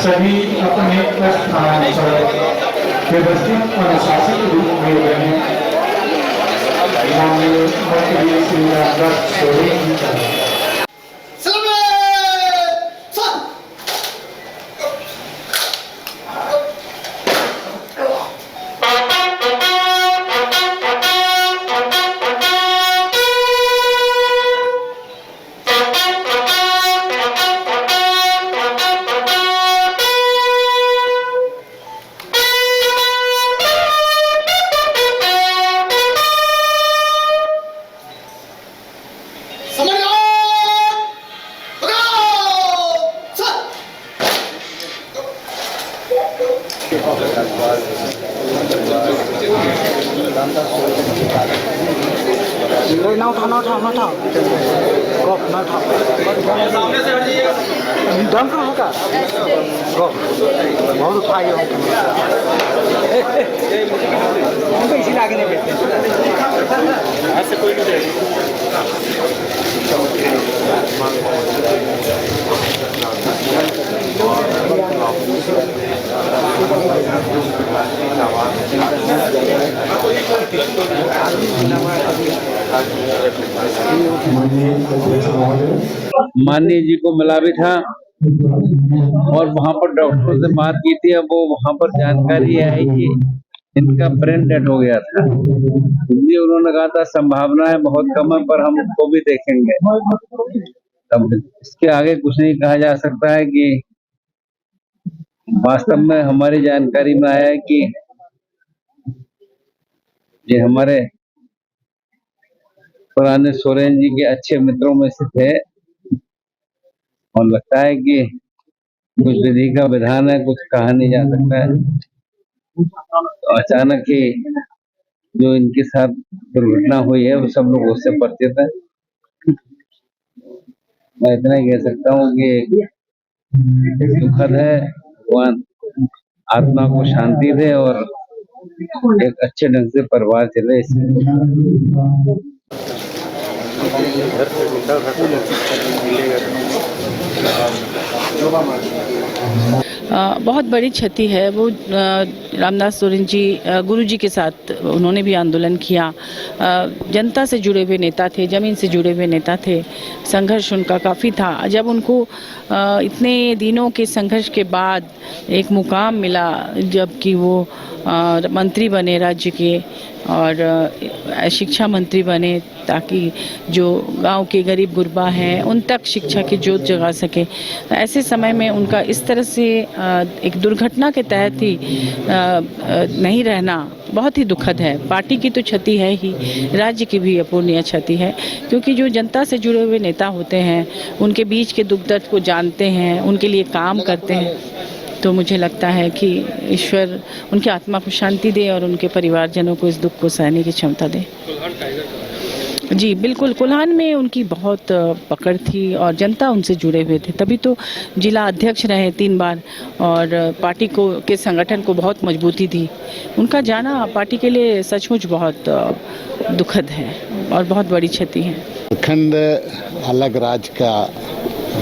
सभी अपने स्थान पर व्यवस्थित अनुशासित रूप में रहें। माननीय मुख्यमंत्री श्री रामदास सोरेन जी का ना उठाओ दम का होगा बहुत उठाइए हमको इसी आगे नहीं बैठते ऐसे कोई नहीं माननीय जी को मिला भी था और वहां पर डॉक्टरों से बात की थी। अब वो वहां पर जानकारी आई कि इनका ब्रेन डेड हो गया था। इसलिए उन्होंने कहा था संभावना है बहुत कम है, पर हम उसको भी देखेंगे। अब इसके आगे कुछ नहीं कहा जा सकता है कि वास्तव में हमारी जानकारी में आया है कि ये हमारे पुराने सोरेन जी के अच्छे मित्रों में से थे और लगता है कि कुछ विधि का विधान है, कुछ कहा नहीं जा सकता है। तो अचानक ही जो इनके साथ दुर्घटना हुई है वो सब लोग उससे परिचित है। मैं इतना ही कह सकता हूँ कि दुखद है। भगवान आत्मा को शांति दे और एक अच्छे ढंग से परिवार चले। बहुत बड़ी क्षति है। वो रामदास सोरेन जी गुरु जी के साथ उन्होंने भी आंदोलन किया। जनता से जुड़े हुए नेता थे, ज़मीन से जुड़े हुए नेता थे। संघर्ष उनका काफ़ी था। जब उनको इतने दिनों के संघर्ष के बाद एक मुकाम मिला, जबकि वो मंत्री बने राज्य के और शिक्षा मंत्री बने, ताकि जो गांव के गरीब गुरबा हैं उन तक शिक्षा की जोत जगा सके। ऐसे समय में उनका इस तरह से एक दुर्घटना के तहत ही नहीं रहना बहुत ही दुखद है। पार्टी की तो क्षति है ही, राज्य की भी अपूर्णीय क्षति है, क्योंकि जो जनता से जुड़े हुए नेता होते हैं उनके बीच के दुख दर्द को जानते हैं, उनके लिए काम करते हैं। तो मुझे लगता है कि ईश्वर उनकी आत्मा को शांति दे और उनके परिवारजनों को इस दुख को सहने की क्षमता दे। जी बिल्कुल, कोल्हान में उनकी बहुत पकड़ थी और जनता उनसे जुड़े हुए थे, तभी तो जिला अध्यक्ष रहे 3 बार और पार्टी को के संगठन को बहुत मजबूती दी। उनका जाना पार्टी के लिए सचमुच बहुत दुखद है और बहुत बड़ी क्षति है। झारखंड अलग राज्य का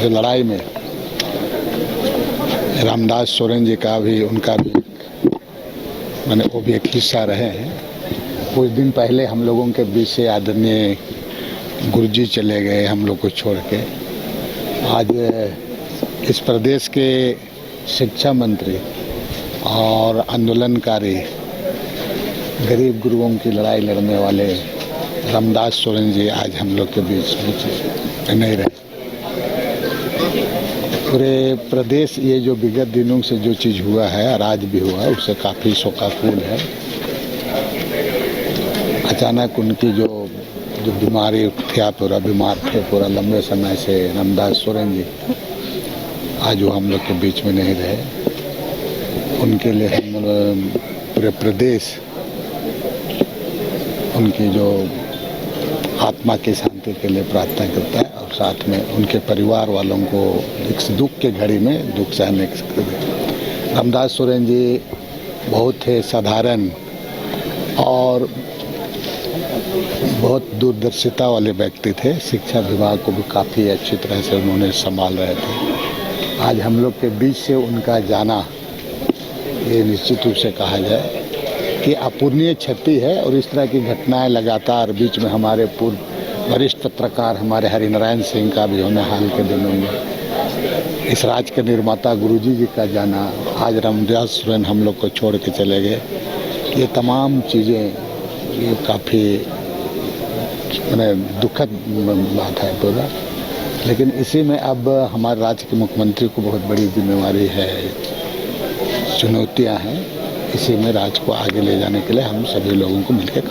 जो लड़ाई में रामदास सोरेन जी का भी, उनका भी मैंने वो भी एक हिस्सा रहे हैं। कुछ दिन पहले हम लोगों के बीच से आदरणीय गुरुजी चले गए हम लोग को छोड़ के। आज इस प्रदेश के शिक्षा मंत्री और आंदोलनकारी, गरीब गुरुओं की लड़ाई लड़ने वाले रामदास सोरेन जी आज हम लोग के बीच नहीं रहे। पूरे प्रदेश ये जो विगत दिनों से जो चीज़ हुआ है और आज भी हुआ है उससे काफ़ी शोकाकुल है। अचानक उनकी जो बीमारी थी, पूरा बीमार थे पूरा लंबे समय से रामदास सोरेन जी, आज वो हम लोग के बीच में नहीं रहे। उनके लिए हम पूरे प्रदेश उनकी जो आत्मा की शांति के लिए प्रार्थना करता है और साथ में उनके परिवार वालों को इस दुख के घड़ी में दुख सहने के। रामदास सोरेन जी बहुत ही साधारण और बहुत दूरदर्शिता वाले व्यक्ति थे। शिक्षा विभाग को भी काफ़ी अच्छी तरह से उन्होंने संभाल रहे थे। आज हम लोग के बीच से उनका जाना, ये निश्चित रूप से कहा जाए कि अपूर्णीय क्षति है। और इस तरह की घटनाएं लगातार, बीच में हमारे पूर्व वरिष्ठ पत्रकार हमारे हरिनारायण सिंह का भी होना हाल के दिनों में, इस राज्य के निर्माता गुरुजी जी का जाना, आज रामदास सुरेन हम लोग को छोड़ के चले गए, ये तमाम चीज़ें ये काफ़ी मैंने दुखद बात है पूरा। लेकिन इसी में अब हमारे राज्य के मुख्यमंत्री को बहुत बड़ी जिम्मेवारी है, चुनौतियां हैं। इसी में राज्य को आगे ले जाने के लिए हम सभी लोगों को मिलकर